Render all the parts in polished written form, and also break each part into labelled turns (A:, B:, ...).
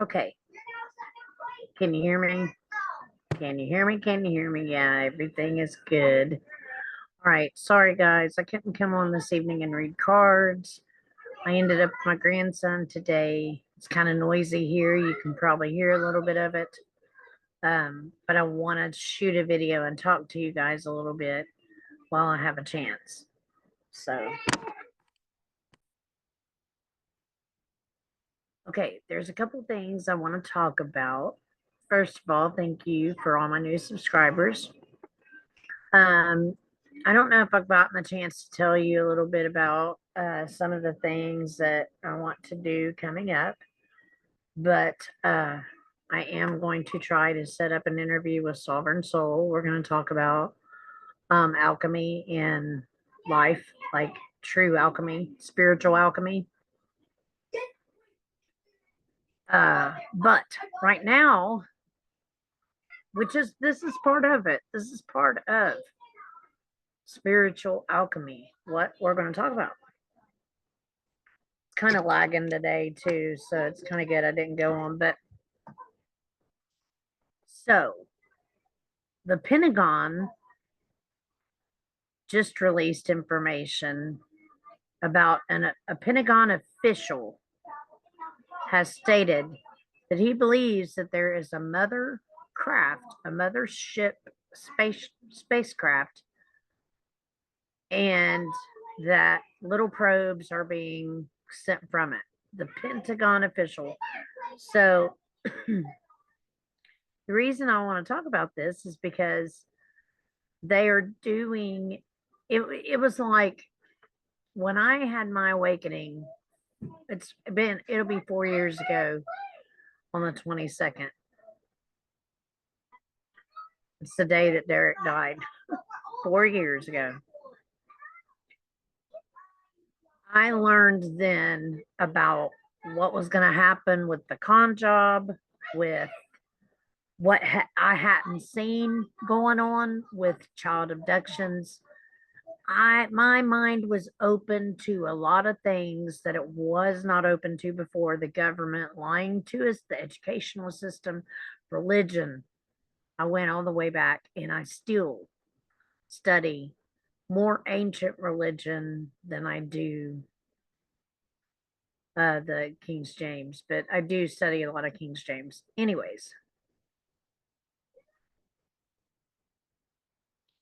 A: Okay. Can you hear me? Can you hear me? Can you hear me? Yeah, everything is good. All right. Sorry, guys. I couldn't come on this evening and read cards. I ended up with my grandson today. It's kind of noisy here. You can probably hear a little bit of it. But I want to shoot a video and talk to you guys a little bit while I have a chance. So, okay, there's a couple things I want to talk about. First of all, thank you for all my new subscribers. I don't know if I've gotten the chance to tell you a little bit about some of the things that I want to do coming up, but I am going to try to set up an interview with Sovereign Soul. We're going to talk about alchemy in life, like true alchemy, spiritual alchemy. But right now, this is part of it. This is part of spiritual alchemy, what we're going to talk about. It's kind of lagging today too, so it's kind of good I didn't go on. But so the Pentagon just released information about a Pentagon official has stated that he believes that there is a mothership spacecraft, and that little probes are being sent from it. The Pentagon official. So the reason I want to talk about this is because they are doing it. It was like when I had my awakening. It'll be 4 years ago on the 22nd. It's the day that Derek died. 4 years ago. I learned then about what was going to happen with the con job, with what I hadn't seen going on with child abductions. My mind was open to a lot of things that it was not open to before. The government lying to us, the educational system, religion. I went all the way back, and I still study more ancient religion than I do the King James, but I do study a lot of King James. Anyways,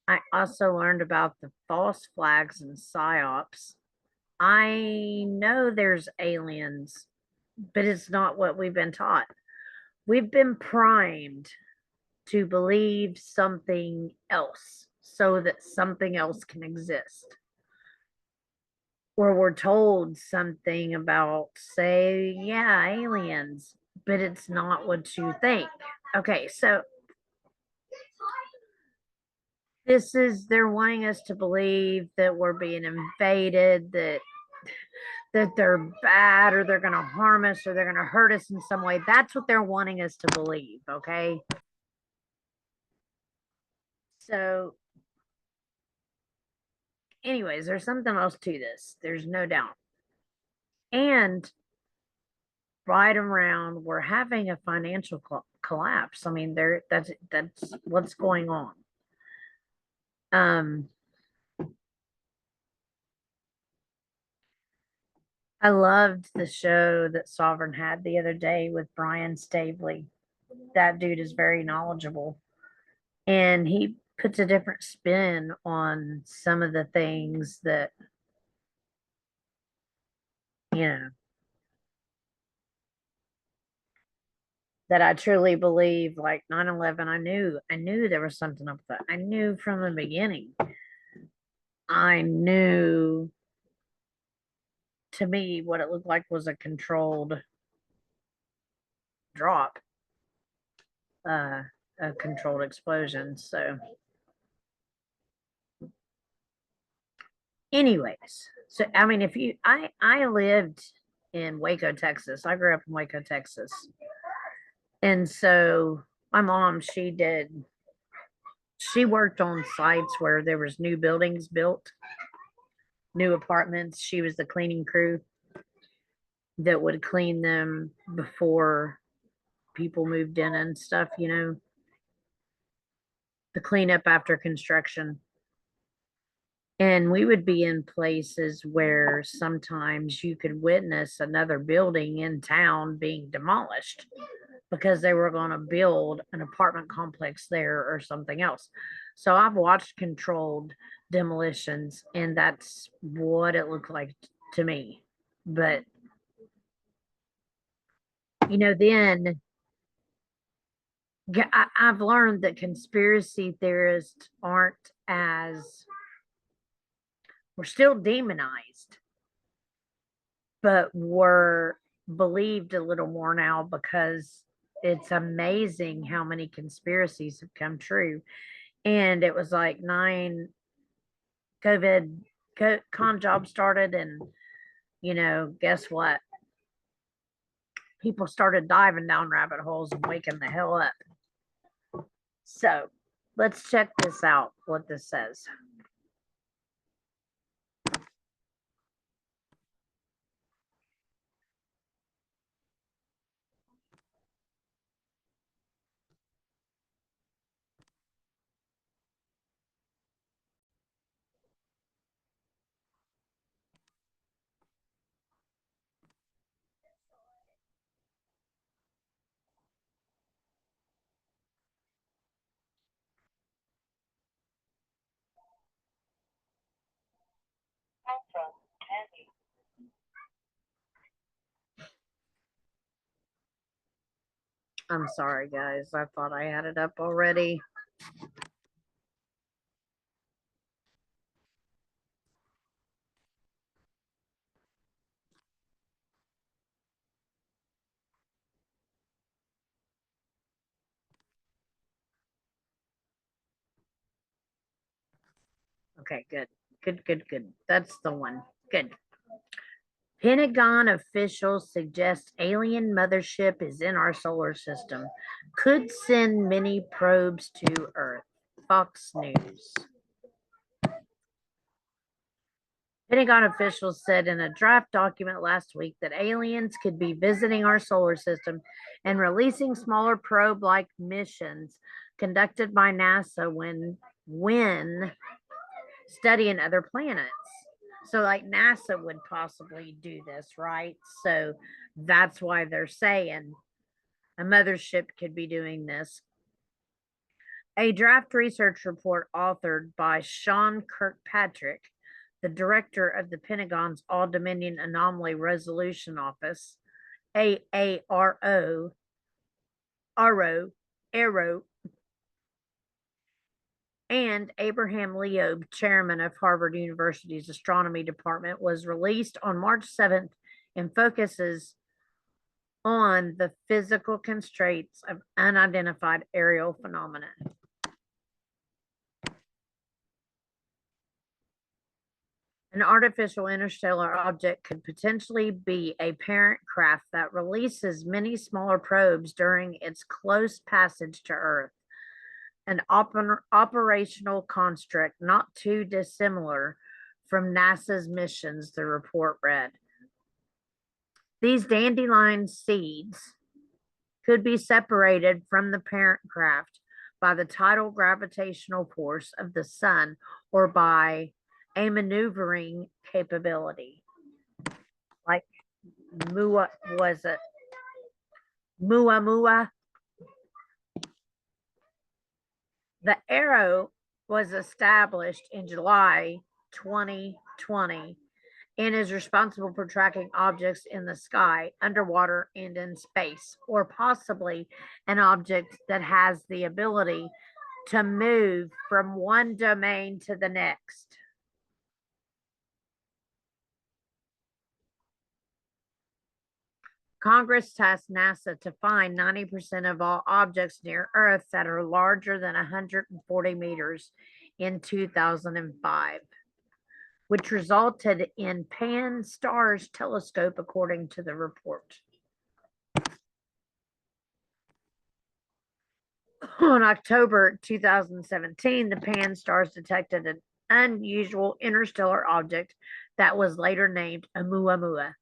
A: I also learned about the false flags and psy-ops. I know there's aliens, but it's not what we've been taught. We've been primed to believe something else so that something else can exist. Or we're told something about, say, yeah, aliens, but it's not what you think. Okay, so they're wanting us to believe that we're being invaded, that they're bad, or they're going to harm us, or they're going to hurt us in some way. That's what they're wanting us to believe, okay? So anyways, there's something else to this. There's no doubt. And right around, we're having a financial collapse. I mean, that's what's going on. I loved the show that Sovereign had the other day with Brian Stavely. That dude is very knowledgeable, and he puts a different spin on some of the things that, you know, that I truly believe. Like 9/11, I knew there was something up with that. I knew from the beginning. I knew, to me, what it looked like was a controlled drop, a controlled explosion. So anyways, so I mean, I lived in Waco, Texas. I grew up in Waco, Texas. And so my mom, she worked on sites where there was new buildings built, new apartments. She was the cleaning crew that would clean them before people moved in and stuff, the cleanup after construction. And we would be in places where sometimes you could witness another building in town being demolished because they were going to build an apartment complex there or something else. So I've watched controlled demolitions, and that's what it looked like to me. But, then I've learned that conspiracy theorists aren't as, we're still demonized, but we're believed a little more now because it's amazing how many conspiracies have come true. And it was like COVID con job started, and guess what? People started diving down rabbit holes and waking the hell up. So let's check this out, what this says. I'm sorry, guys. I thought I had it up already. Okay, good. Good, good, good. That's the one. Good. Pentagon officials suggest alien mothership is in our solar system. Could send many probes to Earth. Fox News. Pentagon officials said in a draft document last week that aliens could be visiting our solar system and releasing smaller probe-like missions conducted by NASA when studying other planets. So, like, NASA would possibly do this, right? So that's why they're saying a mothership could be doing this. A draft research report authored by Sean Kirkpatrick, the director of the Pentagon's All Dominion Anomaly Resolution Office, AARO, ARO, and Abraham Leob, chairman of Harvard University's astronomy department, was released on March 7th and focuses on the physical constraints of unidentified aerial phenomena. An artificial interstellar object could potentially be a parent craft that releases many smaller probes during its close passage to Earth, an operational construct not too dissimilar from NASA's missions, the report read. These dandelion seeds could be separated from the parent craft by the tidal gravitational force of the sun or by a maneuvering capability. Like Mua was it? Mua. The Arrow was established in July 2020 and is responsible for tracking objects in the sky, underwater, and in space, or possibly an object that has the ability to move from one domain to the next. Congress tasked NASA to find 90% of all objects near Earth that are larger than 140 meters in 2005, which resulted in Pan-STARRS telescope, according to the report. On October 2017, the Pan-STARRS detected an unusual interstellar object that was later named Oumuamua,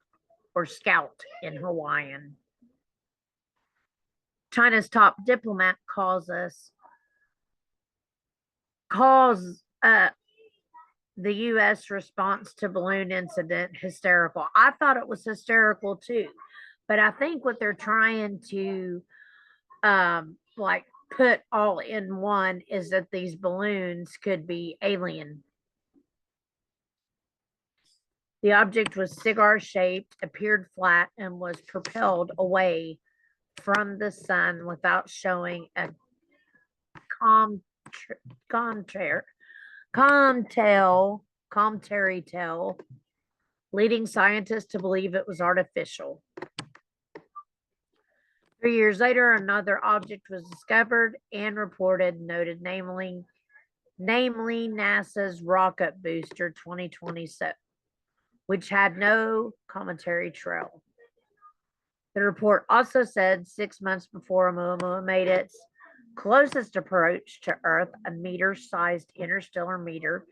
A: or Scout in Hawaiian. China's top diplomat calls the U.S. response to balloon incident hysterical. I thought it was hysterical too, but I think what they're trying to like put all in one is that these balloons could be alien. The object was cigar shaped, appeared flat, and was propelled away from the sun without showing a com, commentary tell, leading scientists to believe it was artificial. 3 years later, another object was discovered and reported, noted namely NASA's rocket booster 2027, which had no commentary trail. The report also said 6 months before Oumuamua made its closest approach to Earth, a meter-sized interstellar meteor,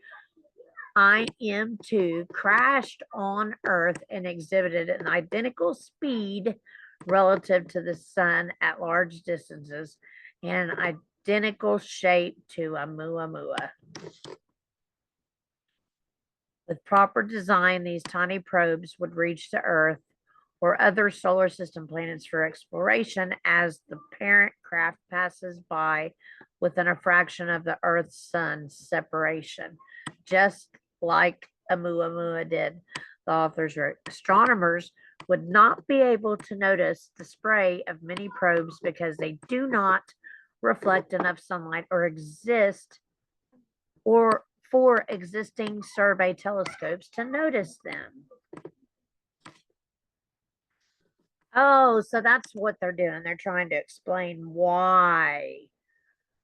A: IM2, crashed on Earth and exhibited an identical speed relative to the sun at large distances and an identical shape to Oumuamua. With proper design, these tiny probes would reach the Earth or other solar system planets for exploration as the parent craft passes by within a fraction of the Earth-Sun separation, just like Oumuamua did. The authors wrote, astronomers would not be able to notice the spray of many probes because they do not reflect enough sunlight or exist or for existing survey telescopes to notice them. Oh, so that's what they're doing. They're trying to explain why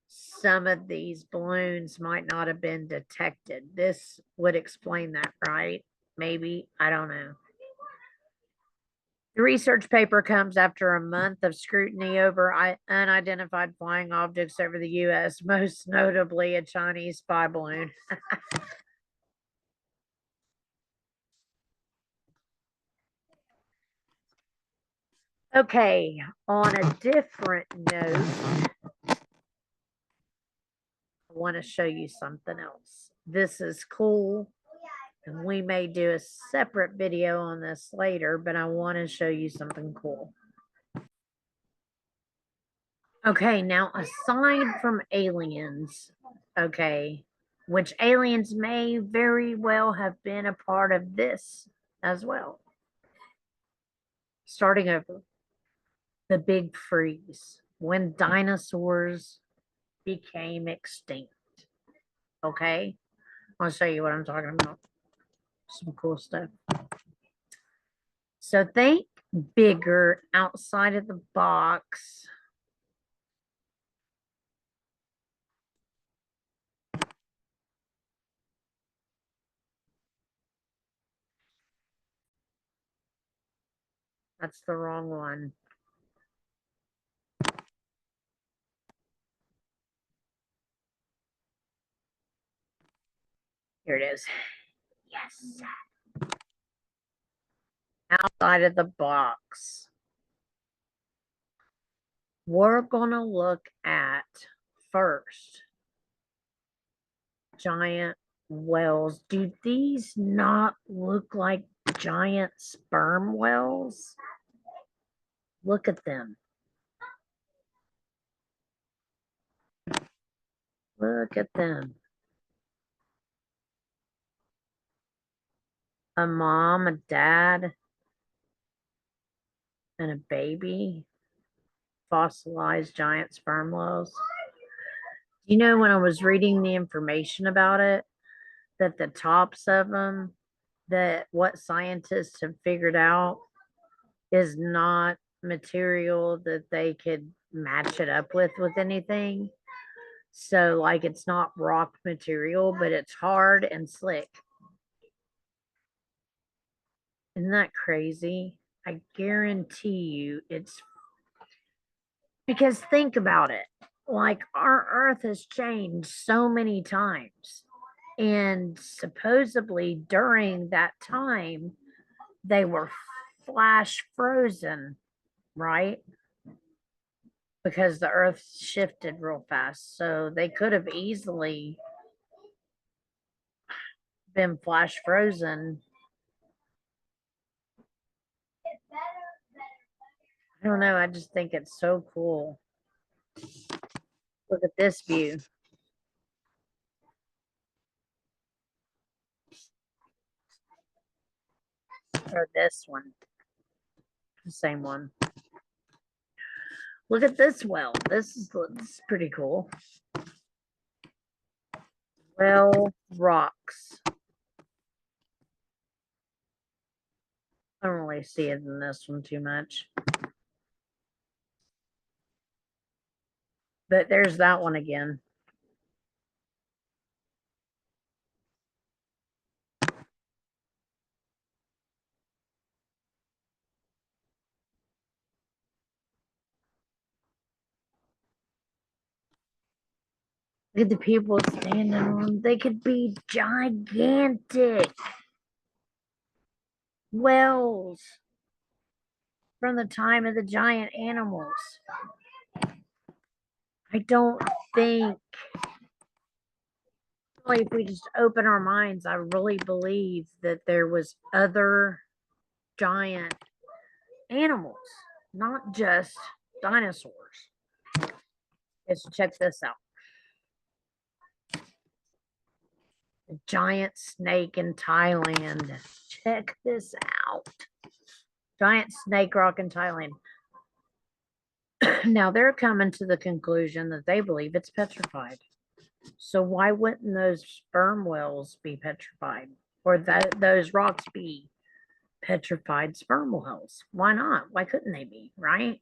A: some of these balloons might not have been detected. This would explain that, right? Maybe. I don't know. The research paper comes after a month of scrutiny over unidentified flying objects over the U.S., most notably a Chinese spy balloon. Okay, on a different note, I want to show you something else. This is cool, and we may do a separate video on this later, but I want to show you something cool. Okay, now aside from aliens, okay, which aliens may very well have been a part of this as well. Starting over, the big freeze, when dinosaurs became extinct. Okay, I'll show you what I'm talking about. Some cool stuff. So think bigger, outside of the box. That's the wrong one. Here it is. Yes. Outside of the box. We're going to look at first giant whales. Do these not look like giant sperm whales? Look at them. Look at them. A mom, a dad, and a baby. Fossilized giant sperm whales. You know, when I was reading the information about it, that the tops of them, that what scientists have figured out is not material that they could match it up with anything. So, like, it's not rock material, but it's hard and slick. Isn't that crazy? I guarantee you it's because think about it. Like, our earth has changed so many times. And supposedly during that time, they were flash frozen, right? because the earth shifted real fast. So they could have easily been flash frozen. I don't know. I just think it's so cool. Look at this view. Or this one. The same one. Look at this well. This is pretty cool. Well, rocks. I don't really see it in this one too much. But there's that one again. Look at the people standing on them. They could be gigantic wells from the time of the giant animals. I don't think, really, if we just open our minds, I really believe that there was other giant animals, not just dinosaurs. Let's check this out. A giant snake in Thailand. Check this out. Giant snake rock in Thailand. Now they're coming to the conclusion that they believe it's petrified. So why wouldn't those sperm whales be petrified? Or those rocks be petrified sperm whales? Why not? Why couldn't they be, right?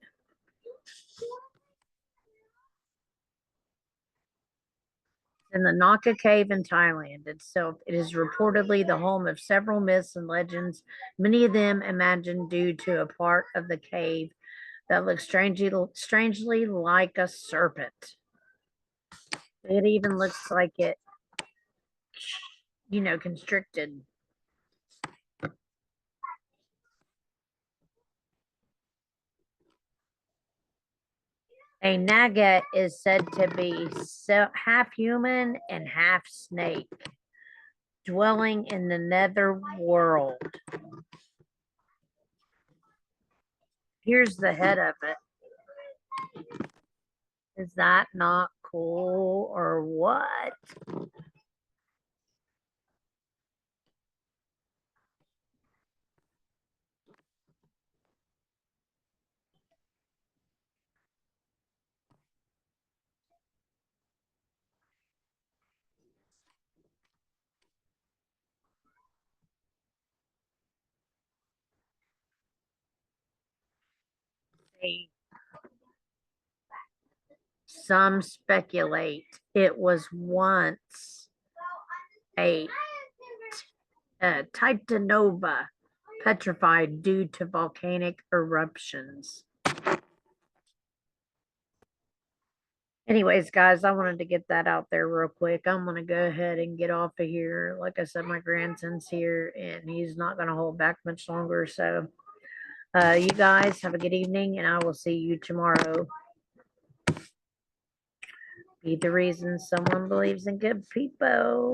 A: In the Naka Cave in Thailand itself, it is reportedly the home of several myths and legends, many of them imagined due to a part of the cave that looks strangely like a serpent. It even looks like it, constricted. A naga is said to be half human and half snake, dwelling in the nether world. Here's the head of it. Is that not cool or what? Some speculate it was once a Titanova petrified due to volcanic eruptions. Anyways, guys, I wanted to get that out there real quick. I'm going to go ahead and get off of here. Like I said, my grandson's here and he's not going to hold back much longer. So, you guys have a good evening and I will see you tomorrow. Be the reason someone believes in good people.